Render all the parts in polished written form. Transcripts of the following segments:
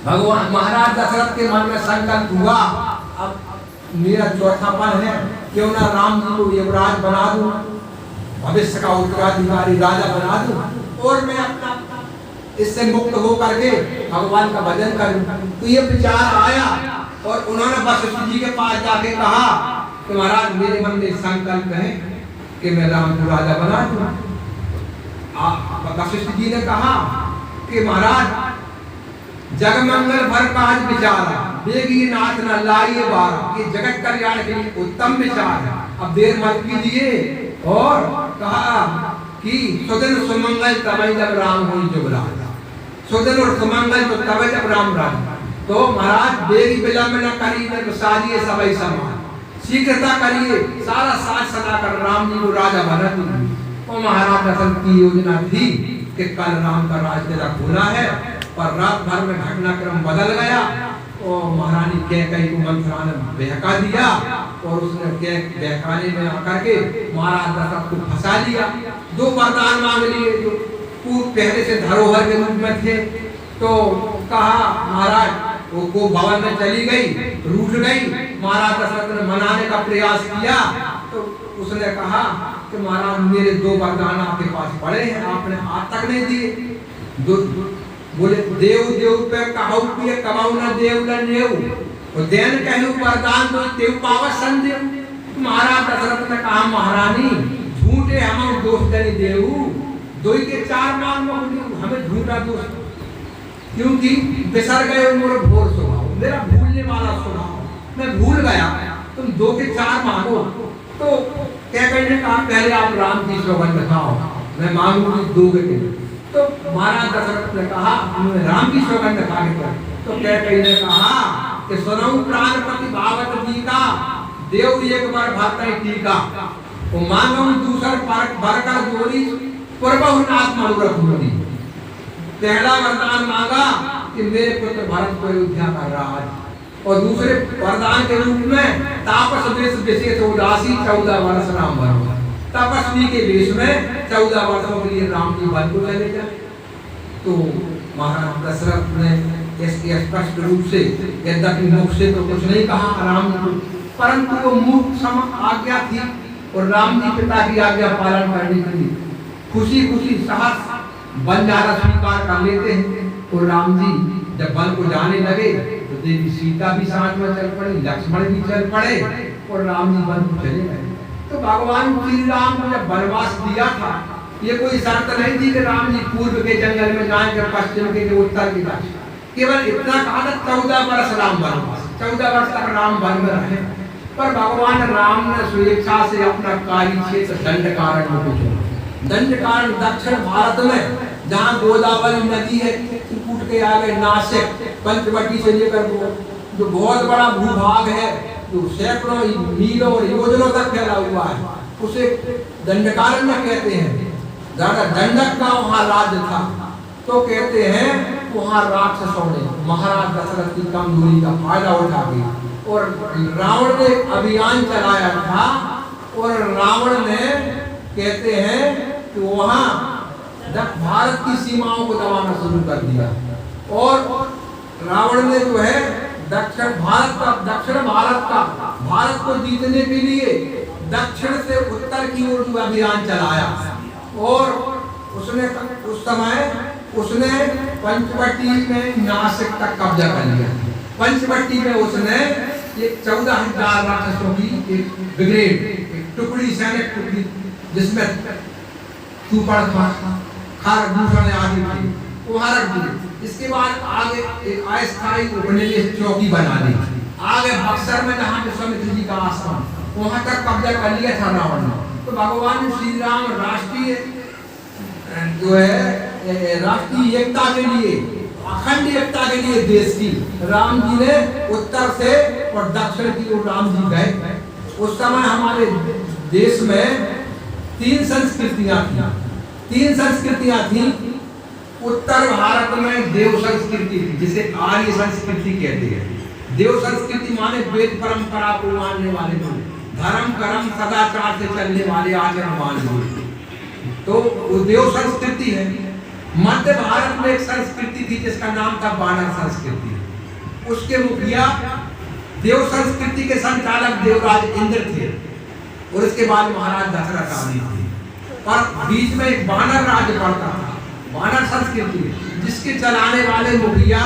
भगवान महाराज दशरथ के मन में संकल्प हुआ, अब मेरा चौथापन है, क्यों ना राम जी को युवराज बना दूं, भविष्य का उत्तराधिकारी राजा बना दूं और मैं अपना इससे मुक्त होकर के भगवान का भजन करूं। तो ये विचार आया और उन्होंने वशिष्ठ जी के पास जाके कहा कि महाराज मेरे मन में संकल्प है कि मैं राम को राजा बना दूं। वशिष्ठ जी ने कहा कि महाराज जगमंगल भर काज विचारा, बेगी नाथ न लाइए बारा, ये जगत कल्याण के लिए उत्तम विचार है, अब देर मत कीजिए। और कहा कि सुदिन सुमंगल तबै जब राम होई जुगराजा, सुदिन और सुमंगल तो तबै जब राम राजा। तो महाराज बेगी विलंब न करिए, साजिए सबई समान, शीघ्रता करिए, सारा साज सदा कर राम जी को राजा बना दीजिए। तो महाराज दशरथ की योजना थी कि कल राम का राज तिलक होना है, पर रात भर में घटनाक्रम बदल गया और महारानी कैकेयी को मंथरा ने बहका दिया और उसने बहकाने में आकर के महाराज दशरथ को फंसा लिया। दो वरदान मांग लिए जो पूर्व पहले से धरोहर के रूप में थे। तो कहा महाराज वो भवन में चली गई, रूठ गई। महाराज दशरथ ने मनाने का प्रयास किया तो उसने कहा कि महाराज मेरे दो वरदान आपके पास पड़े हैं, आपने आज तक नहीं दिए। बोले देव देव पे कहू पिए कमाऊ न देव न नेऊ, और देन कहू वरदान दो तेव पावत संदेव। महाराज दशरथ ने कहा महारानी झूठे हम दोष दे देऊ, दो के चार मान में हमें झूठा दोष, क्योंकि बिसर गए मोर भोर स्वभाव, मेरा भूलने वाला स्वभाव, मैं भूल गया, तुम दो के चार मांगो। तो कैकेयी ने कहा पहले आप राम की सौगंध खाओ, मैं मांगूंगी दो के। तो महाराज दशरथ ने कहा राम की सौगंध खाने पर। तो कैकेयी ने कहा कि सुनऊ प्राण प्रति भावत जी का, देव एक बार भाता टीका, वो मांगू दूसर बरकर जोड़ी पूर्वहु नाथ मनोरथ मुनि। पहला वरदान मांगा कि मेरे पुत्र भरत को अयोध्या का राज, और दूसरे वरदान के रूप में तापस वेश विशेष उदासी 14 वर्ष राम भर, तपस्वी के वेश में 14 वर्षों के लिए राम जी वन को चले जाए। तो महाराज दशरथ ने इसके स्पष्ट रूप से यद्यपि मुख से तो कुछ नहीं कहा राम जी को, परंतु वो मूर्ख सम आज्ञा थी और राम जी पिता की आज्ञा पालन करने के लिए खुशी खुशी सहस बंजारा स्वीकार कर लेते हैं। और राम जी जब वन को जाने लगे तो देवी सीता भी साथ में चल पड़ी, लक्ष्मण भी चल पड़े और राम जी वन को चले गए। तो भगवान श्री राम को जब वनवास दिया था, ये कोई शर्त नहीं थी कि राम जी पूर्व के जंगल में जाएंगे, पश्चिम के उत्तर की तरफ, केवल इतना कहा था 14 वर्ष राम वनवास, 14 वर्ष तक राम वन में रहे। पर भगवान राम ने स्वेच्छा से अपना कार्य क्षेत्र दंडकारण्य को चुना। दंडकारण्य दक्षिण भारत में जहाँ गोदावरी नदी है, कूट के आगे नासिक पंचवटी से लेकर जो बहुत बड़ा भूभाग है, जो सैकड़ों मीलों और योजनों तक फैला हुआ है, उसे दंडकारण्य कहते हैं। दंडक का वहाँ राज्य था। तो कहते हैं वहाँ राक्षसों ने महाराज दशरथ की कमजोरी का फायदा उठा के और रावण ने अभियान चलाया था, और रावण ने कहते हैं कि वहाँ भारत की सीमाओं को दबाना शुरू कर दिया। और रावण ने जो है दक्षिण भारत का भारत को जीतने के लिए दक्षिण से उत्तर की ओर जो अभियान चलाया, और उसने उस समय उसने पंचवटी में नासिक तक कब्जा कर लिया। पंचवटी में उसने एक 14,000 राक्षसों की एक ब्रिगेड, एक टुकड़ी, सैनिक टुकड़ी, जिसमें खारभूषण आदि थी, वहाँ रख दी। इसके बाद आगे एक अस्थायी उपनिवेश चौकी बना दी। आगे बक्सर में जहाँ विश्वामित्र जी का आश्रम, वहाँ तक कब्जा कर लिया था रावण ने। तो भगवान श्री राम राष्ट्रीय जो है राष्ट्रीय एकता के लिए, अखंड एकता के लिए देश की, राम जी ने उत्तर से और दक्षिण की ओर राम जी गए। उस समय हमारे देश में 3 संस्कृतियां थी। उत्तर भारत में देव संस्कृति थी, जिसे आर्य संस्कृति कहते हैं। देव संस्कृति माने वेद परंपरा को मानने वाले लोग, धर्म कर्म सदाचार से चलने वाले आचरणवान लोग, तो वो देव संस्कृति है। मध्य भारत में एक संस्कृति थी जिसका नाम था वानर संस्कृति। उसके मुखिया देव संस्कृति के संचालक देवराज इंद्र थे और इसके बाद महाराज दशरथ आदि थे। और बीच में एक वानर राज्य पड़ता था, वानर संस्कृति, जिसके चलाने वाले मुखिया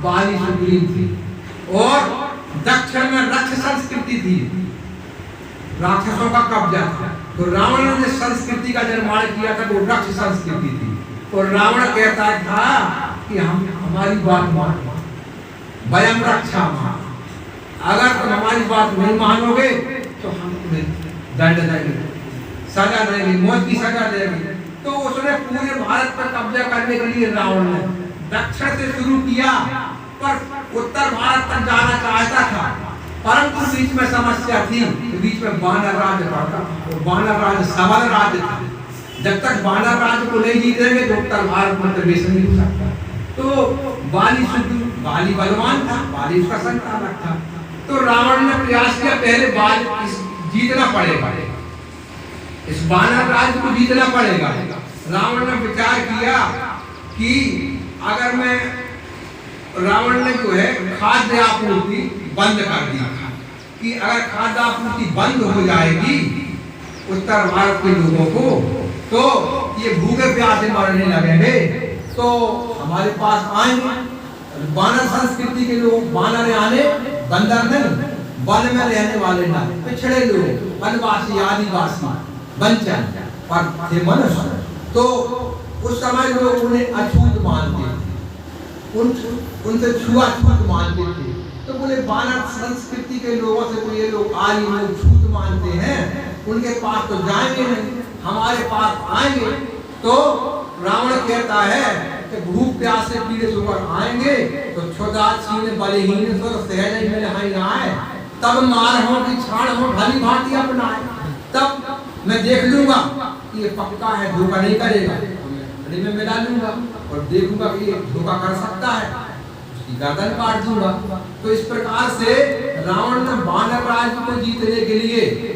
बाली सुग्रीव थे। और दक्षिण में रक्ष संस्कृति थी, राक्षसों का कब्जा था। तो रावण ने जिस संस्कृति का निर्माण किया था वो रक्ष संस्कृति थी। और रावण कहता था कि हम हमारी बात मानो, वयम रक्षा मान, अगर तुम हमारी बात नहीं मानोगे तो हम तुम्हें दंड देंगे, सजा देंगे, मौत की सजा देंगे। तो उसने पूरे भारत पर कब्जा करने के लिए रावण ने दक्षिण से शुरू किया, पर उत्तर भारत तक जाना चाहता था, परंतु बीच में समस्या थी। बीच में वानर राज्य पड़ता था, वानर राज्य सबल राज्य था। जब तक वानर राज्य को नहीं जीतेंगे तो उत्तर भारत में प्रवेश नहीं हो सकता। तो बाली बलवान था, बाली उसका संतानक था। तो रावण ने प्रयास किया पहले बाली जीतना पड़ेगा, इस वानर राज्य को जीतना पड़ेगा। रावण ने विचार किया कि अगर मैं, रावण ने जो है खाद्य आपूर्ति बंद कर दी कि अगर खाद्य आपूर्ति बंद हो जाएगी उत्तर भारत के लोगों को तो ये भूखे प्यासे मरने लगेंगे, तो हमारे पास आएंगे। वानर संस्कृति के लोग, वानर आने बंदर नहीं, वन में रहने वाले ना, पिछड़े लोग, वनवासी, आदिवासी, वंचन पर थे मनुष्य। तो उस समय लोग उन्हें अछूत मानते थे, उनसे छुआछूत मानते थे। तो बोले वानर संस्कृति के लोगों से तो ये लोग आज लोग छूत मानते हैं, उनके पास तो जाएंगे नहीं, हमारे पास आएंगे। तो रावण कहता है कि भूख प्यास से पीड़ित होकर आएंगे तो क्षुधासीन बलहीन तो सहज में नहीं आए, तब मार हो कि छाड़ हो भली भांति अपनाए, तब मैं देख लूंगा कि ये पक्का है, धोखा नहीं करेगा, तो मैं मिला लूंगा और देखूंगा कि ये धोखा कर सकता है, उसकी गर्दन काट दूंगा। तो इस प्रकार से रावण ने वानर राज्य को जीतने के लिए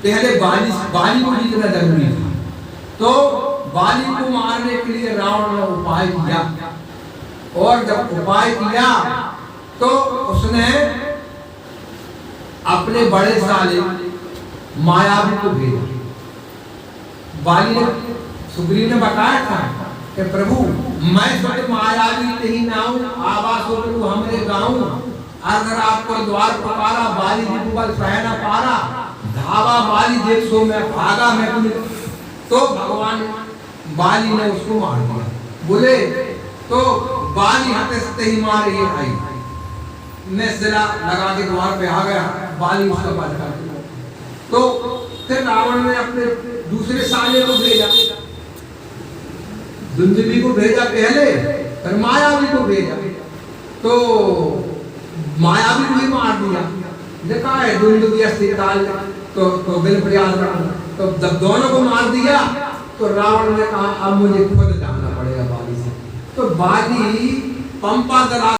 पहले बाली को जीतना जरूरी था। तो बाली को मारने के लिए रावण ने उपाय किया, और जब उपाय किया तो उसने अपने बड़े साले मायावी को भेजा। बाली ने, सुग्रीव ने बताया था कि प्रभु मैं स्वयं मायावी नहीं नाऊं, आवास हो हमरे गाँव, अगर आपको द्वार पुकारा बाली जी बल सह न पारा, धावा बाली देख सो मैं भागा मैं। तो भगवान बाली ने उसको मार दिया। बोले तो बाली हंसते ही मारे ये भाई, मैं सिला लगा के द्वार पे आ गया, बाली उसका वध कर दिया। तो फिर रावण ने अपने दूसरे साले को भेजा, दुंदुभी को भेजा पहले, फिर मायावी को भेजा। तो मायावी को ही मार दिया, देखा है दुंदुभी अस्थिताल तो बिल प्रयास करना। तो जब दोनों को मार दिया तो रावण ने कहा अब मुझे खुद जाना पड़ेगा बाली से। तो बाली पंपा दला